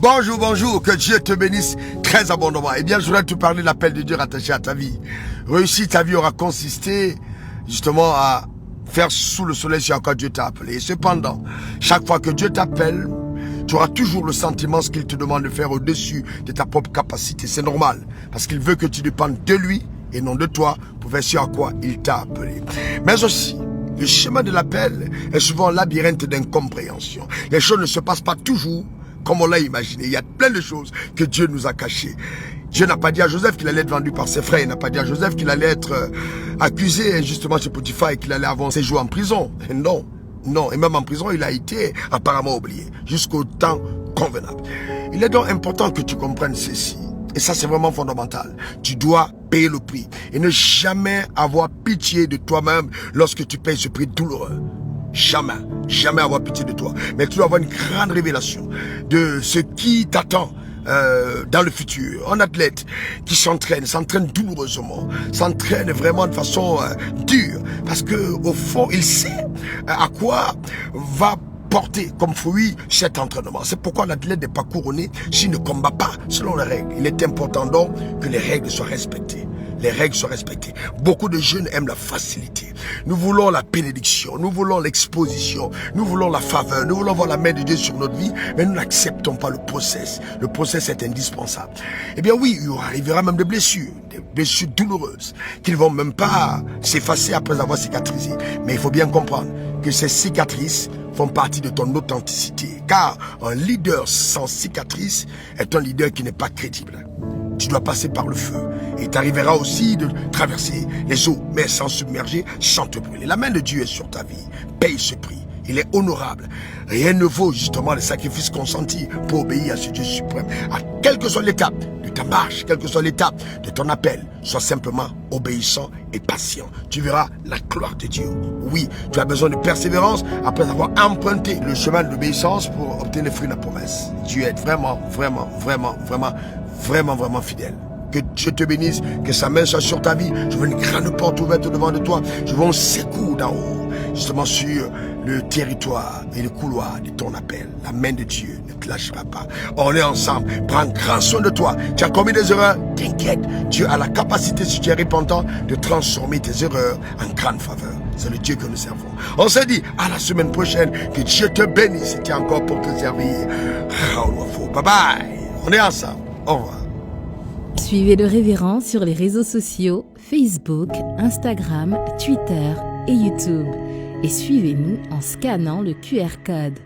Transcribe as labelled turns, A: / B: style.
A: Bonjour, bonjour, que Dieu te bénisse très abondamment. Eh bien, je voudrais te parler de l'appel de Dieu rattaché à ta vie. Réussir ta vie aura consisté justement à faire sous le soleil sur quoi Dieu t'a appelé. Et cependant, chaque fois que Dieu t'appelle, tu auras toujours le sentiment ce qu'il te demande de faire au-dessus de ta propre capacité. C'est normal, parce qu'il veut que tu dépendes de lui et non de toi pour faire ce à quoi il t'a appelé. Mais aussi, le chemin de l'appel est souvent un labyrinthe d'incompréhension. Les choses ne se passent pas toujours comme on l'a imaginé. Il y a plein de choses que Dieu nous a cachées. Dieu n'a pas dit à Joseph qu'il allait être vendu par ses frères. Il n'a pas dit à Joseph qu'il allait être accusé injustement chez Potiphar et qu'il allait avoir ses jours en prison. Et non, non. Et même en prison, il a été apparemment oublié jusqu'au temps convenable. Il est donc important que tu comprennes ceci. Et ça, c'est vraiment fondamental. Tu dois payer le prix. Et ne jamais avoir pitié de toi-même lorsque tu payes ce prix douloureux. Jamais, jamais avoir pitié de toi. Mais tu dois avoir une grande révélation de ce qui t'attend dans le futur. Un athlète qui s'entraîne douloureusement, s'entraîne vraiment de façon dure. Parce que au fond, il sait à quoi va porter comme fruit cet entraînement. C'est pourquoi l'athlète n'est pas couronné s'il ne combat pas selon les règles. Il est important donc que les règles soient respectées. Les règles sont respectées. Beaucoup de jeunes aiment la facilité. Nous voulons la bénédiction, nous voulons l'exposition, nous voulons la faveur, nous voulons voir la main de Dieu sur notre vie, mais nous n'acceptons pas le process. Le process est indispensable. Eh bien oui, il arrivera même des blessures douloureuses, qui ne vont même pas s'effacer après avoir cicatrisé. Mais il faut bien comprendre que ces cicatrices font partie de ton authenticité. Car un leader sans cicatrice est un leader qui n'est pas crédible. Tu dois passer par le feu. Et tu arriveras aussi de traverser les eaux, mais sans submerger, sans te brûler. La main de Dieu est sur ta vie. Paye ce prix. Il est honorable. Rien ne vaut justement les sacrifices consentis pour obéir à ce Dieu suprême. À quelle que soit l'étape de ta marche, quelle que soit l'étape de ton appel, sois simplement obéissant et patient. Tu verras la gloire de Dieu. Oui, tu as besoin de persévérance après avoir emprunté le chemin de l'obéissance pour obtenir les fruits de la promesse. Dieu est vraiment fidèle. Que Dieu te bénisse, que sa main soit sur ta vie. Je veux une grande porte ouverte devant de toi. Je veux un secours d'en haut, justement sur le territoire et le couloir de ton appel. La main de Dieu ne te lâchera pas. On est ensemble. Prends grand soin de toi. Tu as commis des erreurs, t'inquiète. Dieu a la capacité, si tu es repentant, de transformer tes erreurs en grande faveur. C'est le Dieu que nous servons. On se dit à la semaine prochaine. Que Dieu te bénisse et tu es encore pour te servir. Bye bye. On est ensemble. Au revoir.
B: Suivez le révérend sur les réseaux sociaux, Facebook, Instagram, Twitter et YouTube. Et suivez-nous en scannant le QR code.